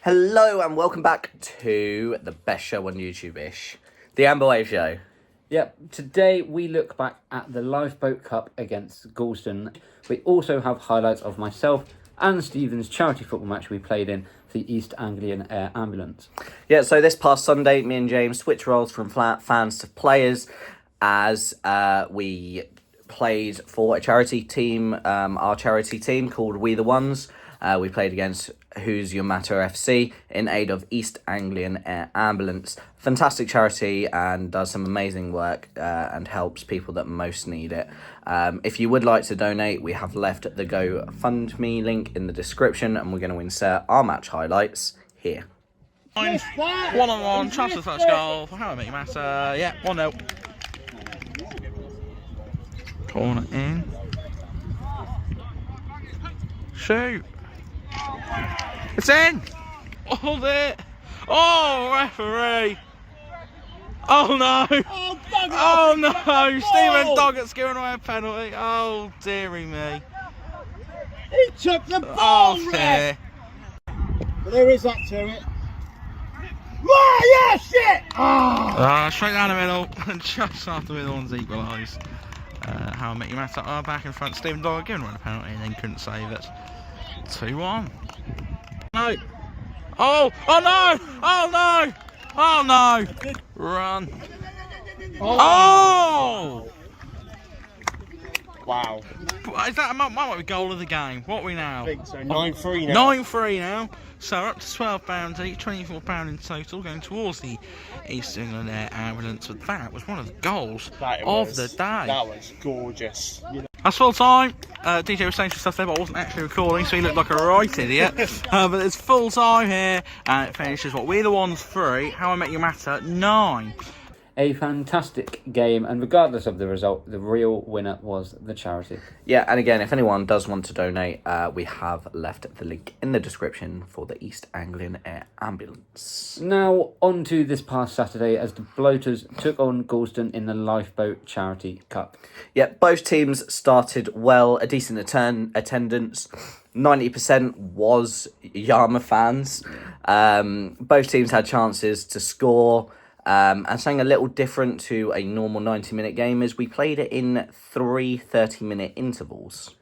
Hello and welcome back to the best show on YouTube-ish, the Amber Wave Show. Yep, today we look back at the Lifeboat Cup against Gorleston. We also have highlights of myself and Stephen's charity football match we played in for the East Anglian Air Ambulance. Yeah, so this past Sunday, me and James switched roles from fans to players as we played for a charity team, our charity team called We The Ones. We played against Who's Your Matter FC in aid of East Anglian Air Ambulance. Fantastic charity and does some amazing work and helps people that most need it. If you would like to donate, we have left the GoFundMe link in the description and we're going to insert our match highlights here. One-on-one, chance for the first goal. How I Make It Matter. Yeah, 1-0. Corner in. Shoot. It's in! Hold it! Oh, referee! Oh no! Oh no! Stephen Doggett's giving away a penalty. Oh, dearie me. He took the ball, Oh, fair. But there is that to it. Oh, yeah, shit! Straight down the middle, and just after the middle one's equalised. How I Met You Matter are back in front. Stephen Doggett giving away a penalty and then couldn't save it. 2-1. No. Oh no! Oh no! Oh no! Run. Oh! Wow. Is that might be goal of the game? What are we now? I think so. 9-3 now. 9-3 now. So we're up to £12 each, £24 in total, going towards the East England Air Ambulance. But that was one of the goals of the day. That was gorgeous. You know. That's full time. DJ was saying some stuff there, but I wasn't actually recording, so he looked like a right idiot. But it's full time here, and it finishes what? We're the Ones 3, How I Met You Matter 9. A fantastic game, and regardless of the result, the real winner was the charity. Yeah, and again, if anyone does want to donate, we have left the link in the description for the East Anglian Air Ambulance. Now, on to this past Saturday as the Bloaters took on Gorleston in the Lifeboat Charity Cup. Yeah, both teams started well, a decent attendance. 90% was Yarmouth fans. Both teams had chances to score. And something a little different to a normal 90-minute game is we played it in 3 30-minute intervals.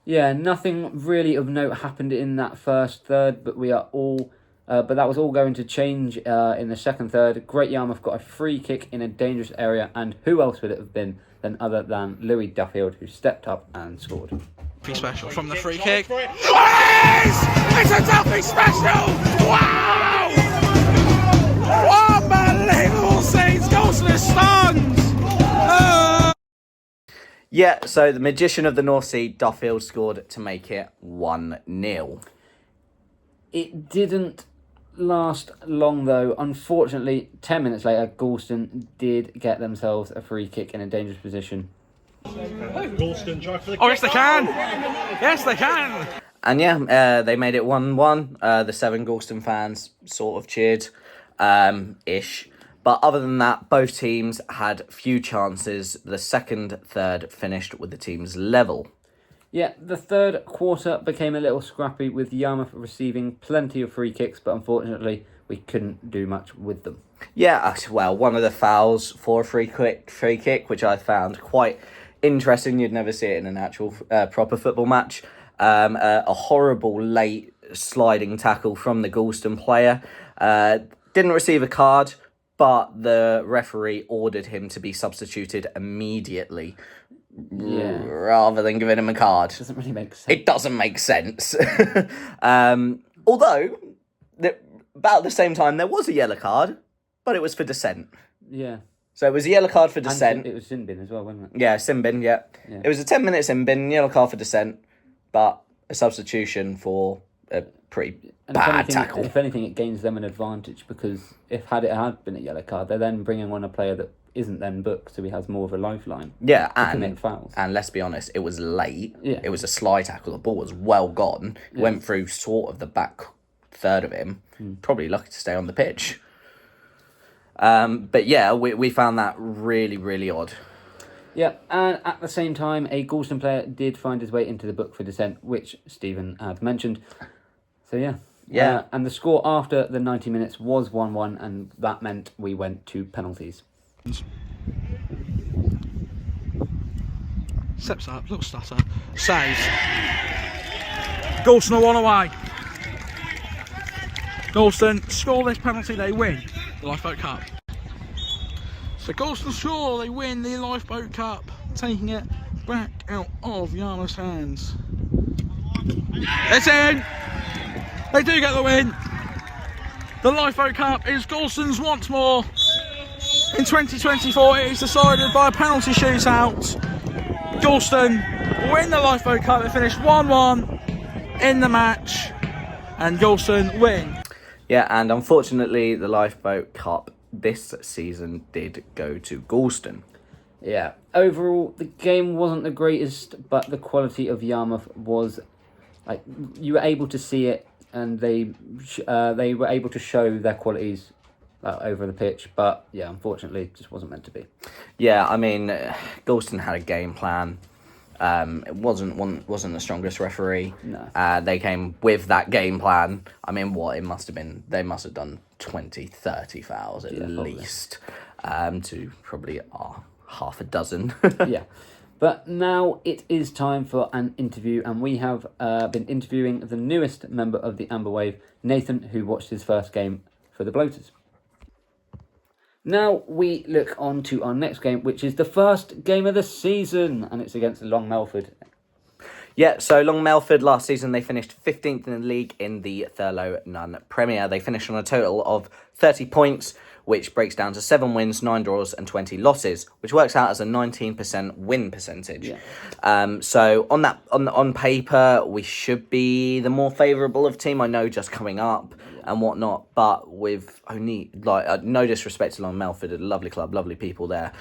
Yeah, nothing really of note happened in that first third, but but that was all going to change in the second third. Great Yarmouth got a free kick in a dangerous area, and who else would it have been other than Louis Duffield, who stepped up and scored. Duffy special from the free kick. It's a Duffy special! Wow! Unbelievable scenes! Goals to the stands! Yeah, so the magician of the North Sea, Duffield, scored to make it 1-0. It didn't last long, though. Unfortunately, 10 minutes later, Gorleston did get themselves a free kick in a dangerous position. Gorleston drive for the Oh, yes they can! Yes they can! And yeah, they made it 1-1. The 7 Gorleston fans sort of cheered, ish. But other than that, both teams had few chances. The second, third finished with the teams level. Yeah, the third quarter became a little scrappy with Yarmouth receiving plenty of free kicks, but unfortunately we couldn't do much with them. Yeah, well, one of the fouls for a free kick, which I found quite interesting. You'd never see it in an actual proper football match. A horrible late sliding tackle from the Gorleston player. Didn't receive a card, but the referee ordered him to be substituted immediately. Yeah. Rather than giving him a card. Doesn't really make sense. It doesn't make sense. Although, about the same time, there was a yellow card, but it was for dissent. Yeah. So it was a yellow card for dissent. And it was sin bin as well, wasn't it? Yeah, sin bin, yeah. It was a 10-minute sin bin, yellow card for dissent, but a substitution for a pretty bad tackle. If anything, it gains them an advantage because if it had been a yellow card, they're then bringing on a player that isn't then booked, so he has more of a lifeline. Yeah, to commit fouls. And let's be honest, it was late. Yeah. It was a slide tackle. The ball was well gone. It went through sort of the back third of him. Probably lucky to stay on the pitch. But yeah, we found that really, really odd. Yeah, and at the same time, a Gorleston player did find his way into the book for dissent, which Stephen had mentioned. So yeah. Yeah. And the score after the 90 minutes was 1-1, and that meant we went to penalties. Steps up, little stutter, saves. Gorleston are one away. Gorleston score this penalty, they win the Lifeboat Cup. So Gorleston score, they win the Lifeboat Cup, taking it back out of Yarmouth's hands. It's in! They do get the win. The Lifeboat Cup is Gorleston's once more. In 2024, it is decided by a penalty shootout. Gorleston win the Lifeboat Cup. It finished 1-1 in the match, and Gorleston win. Yeah, and unfortunately, the Lifeboat Cup this season did go to Gorleston. Yeah, overall, the game wasn't the greatest, but the quality of Yarmouth was, like, you were able to see it, and they were able to show their qualities over the pitch, but yeah, unfortunately, it just wasn't meant to be. Yeah, I mean, Gorleston had a game plan. It wasn't the strongest referee. No. They came with that game plan. I mean, what it must have been, they must have done 20, 30 fouls at least, to probably half a dozen. Yeah. But now it is time for an interview, and we have been interviewing the newest member of the Amber Wave, Nathan, who watched his first game for the Bloaters. Now we look on to our next game, which is the first game of the season, and it's against Long Melford. Yeah, so Long Melford last season, they finished 15th in the league in the Thurlow Nunn Premier. They finished on a total of 30 points, which breaks down to 7 wins, 9 draws and 20 losses, which works out as a 19% win percentage. Yeah. So on paper, we should be the more favourable of team. I know just coming up and whatnot, but with only, no disrespect to Long Melford, a lovely club, lovely people there.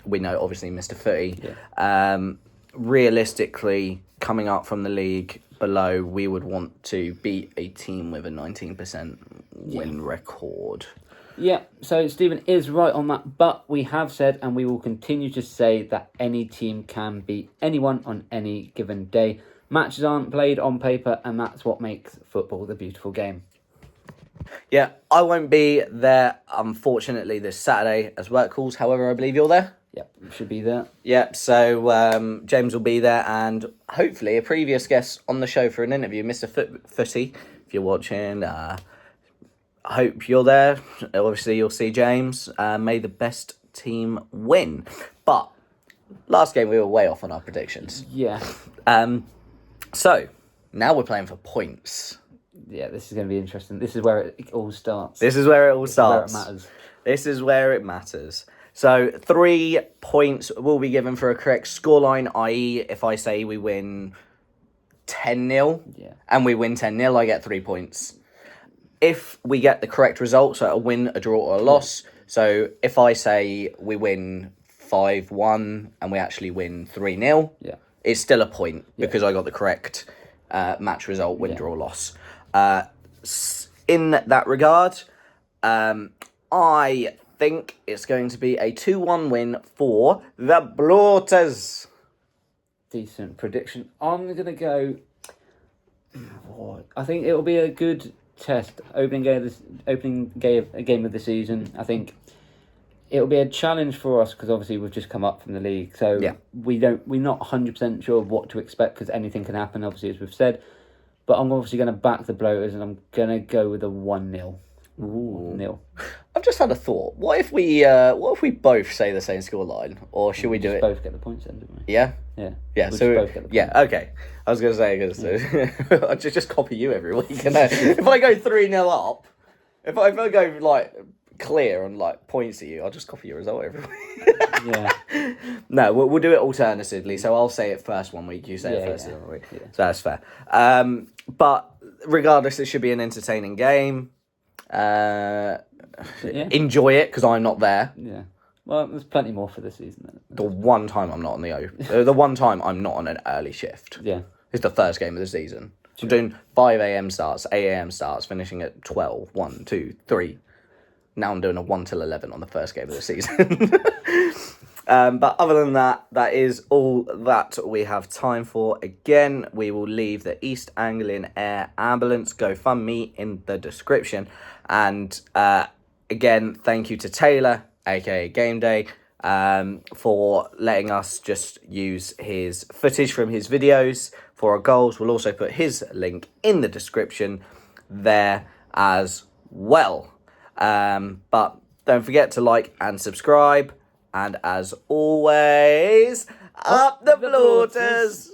We know, obviously, Mr. Footy. Yeah. Realistically, coming up from the league below, we would want to beat a team with a 19% win record. Yeah, so Stephen is right on that, but we have said, and we will continue to say, that any team can beat anyone on any given day. Matches aren't played on paper, and that's what makes football the beautiful game. Yeah, I won't be there, unfortunately, this Saturday as work calls. However, I believe you're there. Yep, should be there. Yep, so James will be there, and hopefully a previous guest on the show for an interview, Mr. Footy, if you're watching. I hope you're there. Obviously, you'll see James. May the best team win. But last game, we were way off on our predictions. Yeah. So, now we're playing for points. Yeah, this is going to be interesting. This is where it all starts. This is where it all starts. Where it matters. This is where it matters. So, 3 points will be given for a correct scoreline, i.e. if I say we win 10-0 and we win 10-0, I get 3 points. If we get the correct result, so a win, a draw, or a loss, so if I say we win 5-1 and we actually win 3-0, it's still a point because I got the correct match result, win, draw, loss. In that regard, I think it's going to be a 2-1 win for the Bloaters. Decent prediction. I'm going to go... I think it'll be a good test. Opening game of the season. I think it'll be a challenge for us because obviously we've just come up from the league. So we're not 100% sure of what to expect because anything can happen, obviously, as we've said. But I'm obviously going to back the Bloaters and I'm going to go with a 1-0. Nil. I've just had a thought. What if we both say the same scoreline, or should we do it? Both get the points then, didn't we? Yeah. Yeah. Yeah. We'll so both get the points. Okay. I was gonna say because I just copy you every week. And if I go 3-0 up, if I go like clear and like points at you, I'll just copy your result every week. Yeah. No, we'll do it alternatively. So I'll say it first one week, you say it first another week. Yeah. So that's fair. But regardless, it should be an entertaining game. Enjoy it because I'm not there. Yeah. Well, there's plenty more for this season then. The one time I'm not on the one time I'm not on an early shift. Yeah. It's the first game of the season. I'm doing 5 a.m. starts, 8 a.m. starts, finishing at 12, 1, 2, 3. Now I'm doing a 1 till 11 on the first game of the season. But other than that, that is all that we have time for. Again, we will leave the East Anglian Air Ambulance GoFundMe in the description. And again, thank you to Taylor, aka Game Day, for letting us just use his footage from his videos for our goals. We'll also put his link in the description there as well. But don't forget to like and subscribe. And as always, up the Bloaters!